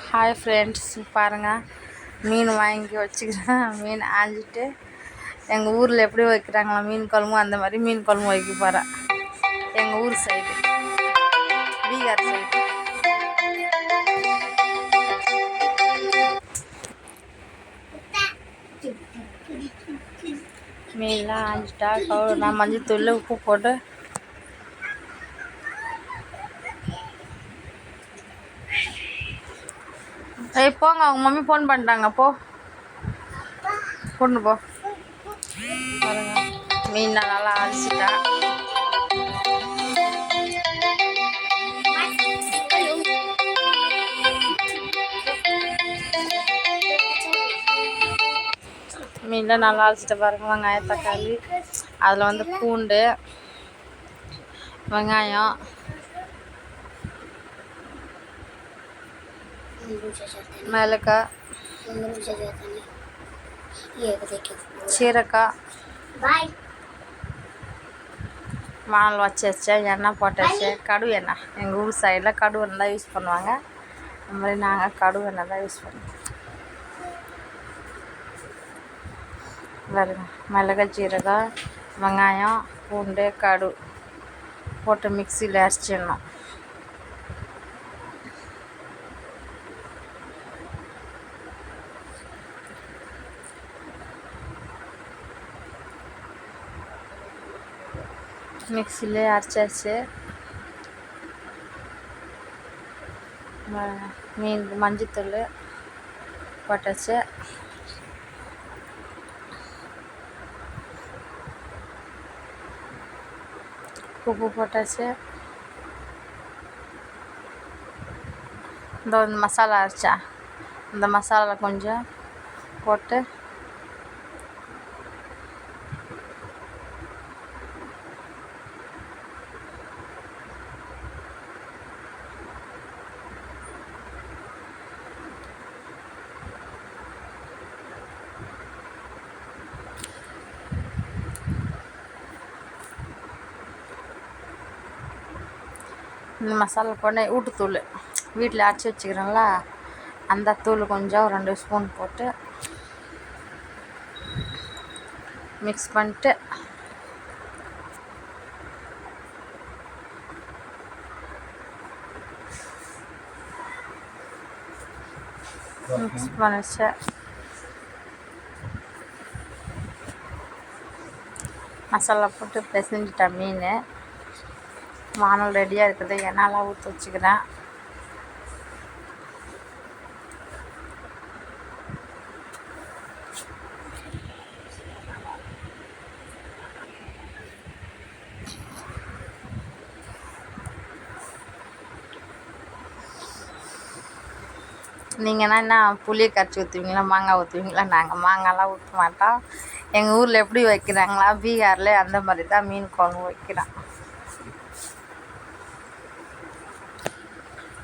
Hi friends, பாருங்கள் மீன் வாங்கி வச்சுக்கிறேன். மீன் ஆஞ்சிட்டு எங்கள் ஊரில் எப்படி வைக்கிறாங்களா மீன் குழம்பு, அந்த மாதிரி மீன் குழம்பு வைக்க போகிறேன். எங்கள் ஊர் சைடு, பீகார் சைடு. மீன்லாம் ஆஞ்சிட்டா நான் மஞ்சள் தூள் உப்பு போட்டு போங்க, அவங்க மம்மி ஃபோன் பண்ணிட்டாங்க, கொண்டு போ. பாருங்க, மீன் நல்லா அரிசிட்டா. மீனில் நல்லா அரிசிட்ட பாருங்க. வெங்காயம், தக்காளி, அதில் வந்து பூண்டு, வெங்காயம், மிளகாய், சீரக்காய், வானல் வச்சு எண்ணெய் போட்டாச்சு. கடுகு எண்ணெய், எங்கள் ஊர் சைடில் கடுகு எண்ணெய் தான் யூஸ் பண்ணுவாங்க. அந்த மாதிரி நாங்கள் கடுகு எண்ணெய் தான் யூஸ் பண்ணுவோம். பாருங்க, மிளகாய், சீரகம், வெங்காயம், பூண்டு, கடுகு போட்டு மிக்சியில் அரைச்சிடணும். மிக்சியிலே அரைச்சாச்சு. மீன் மஞ்சத்தூள் போட்டாச்சு. உப்பு போட்டாச்சு. இந்த மசாலா அரைச்சா இந்த மசாலா கொஞ்சம் போட்டு இந்த மசாலா போட்டு ஊட்டுத்தூள் வீட்டில் அரைச்சி வச்சுக்கிறோங்களா, அந்த தூள் கொஞ்சம் 2 ஸ்பூன் போட்டு மிக்ஸ் பண்ணிட்டு மிக்ஸ் பண்ணிச்சு. மசாலா போட்டு பிசைஞ்சிட்டேன். மீன் வானல் ரெடியாக இருக்குது. எண்ணெயெலாம் ஊற்றி வச்சுக்கிறேன். நீங்கள்னா என்ன புளியை கரைச்சி ஊற்றுவீங்களா, மாங்காய் ஊற்றுவீங்களா? நாங்கள் மாங்காய்லாம் ஊற்ற மாட்டோம். எங்கள் ஊரில் எப்படி வைக்கிறாங்களா, பீகாரில் அந்த மாதிரி தான் மீன் குழம்பு வைக்கிறோம்.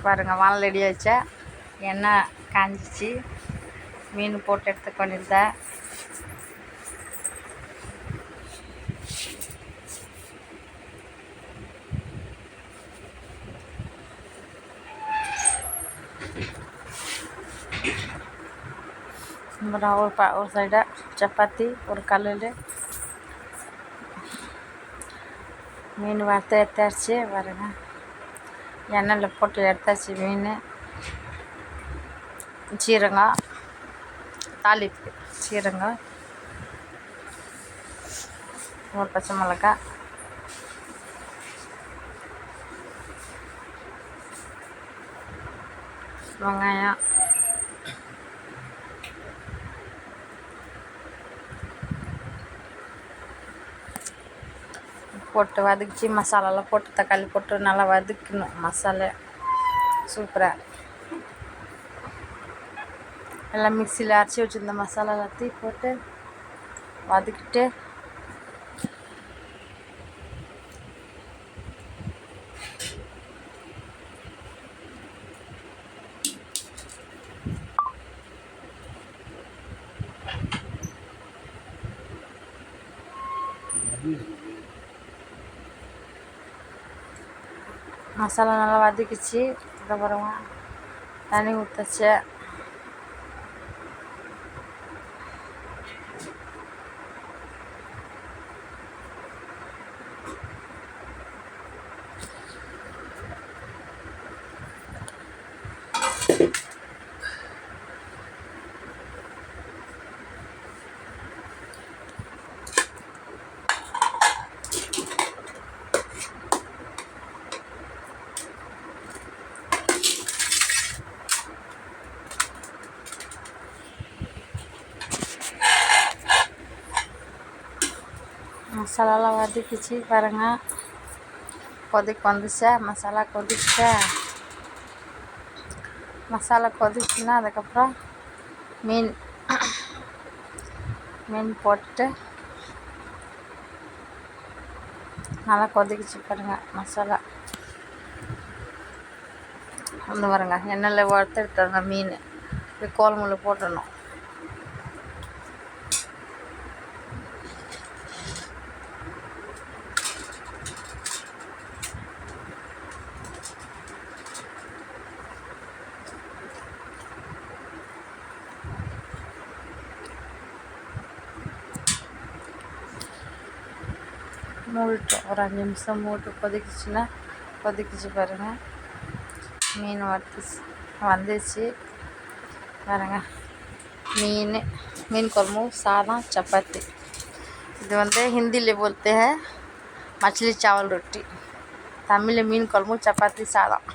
பாருங்கள், வானல் ரெடி ஆச்சா, எண்ணெய் காஞ்சிச்சு. மீன் போட்டு எடுத்து கொண்டிருந்தேன். ஒரு சைடாக சப்பாத்தி, ஒரு கல்லில் மீன் வறுத்து எடுத்தாச்சு. பாருங்க, எண்ணெயில் போட்டு எடுத்தாச்சு மீன். சீரகம், தாளிப்பு சீரகம், ஒரு பச்சை மிளகாய், வெங்காயம், போட்டு வதக்கி மசாலாலாம் போட்டு தக்காளி போட்டு நல்லா வதக்கணும். மசாலா சூப்பராக எல்லாம் மிக்சியில் அரைச்சி வச்சுருந்த மசாலா எல்லாத்தையும் போட்டு வதக்கிட்டு மசாலா நல்லா வதக்கிச்சு. அதுக்கப்புறமா தண்ணி ஊற்றாச்சு. மசாலாலாம் வதக்கிச்சு பாருங்கள். கொதிக்கு வந்துச்சா, மசாலா கொதிச்சா. மசாலா கொதிச்சுன்னா அதுக்கப்புறம் மீன் போட்டு நல்லா கொதிக்கிச்சு பாருங்கள். மசாலா வந்து பாருங்க, எண்ணெயில் வறுத்தெடுத்தாங்க மீன். குழம்புல போட்டுடணும். மூடிட்டோம். ஒரு 5 நிமிஷம் மூட்டு கொதிக்கிச்சு பாருங்கள். மீன் வந்துச்சு பாருங்கள். மீன் குழம்பு, சாதம், சப்பாத்தி. இது வந்து ஹிந்தியில் बोलते हैं मछली चावल रोटी, தமிழில் மீன் குழம்பு, சப்பாத்தி, சாதம்.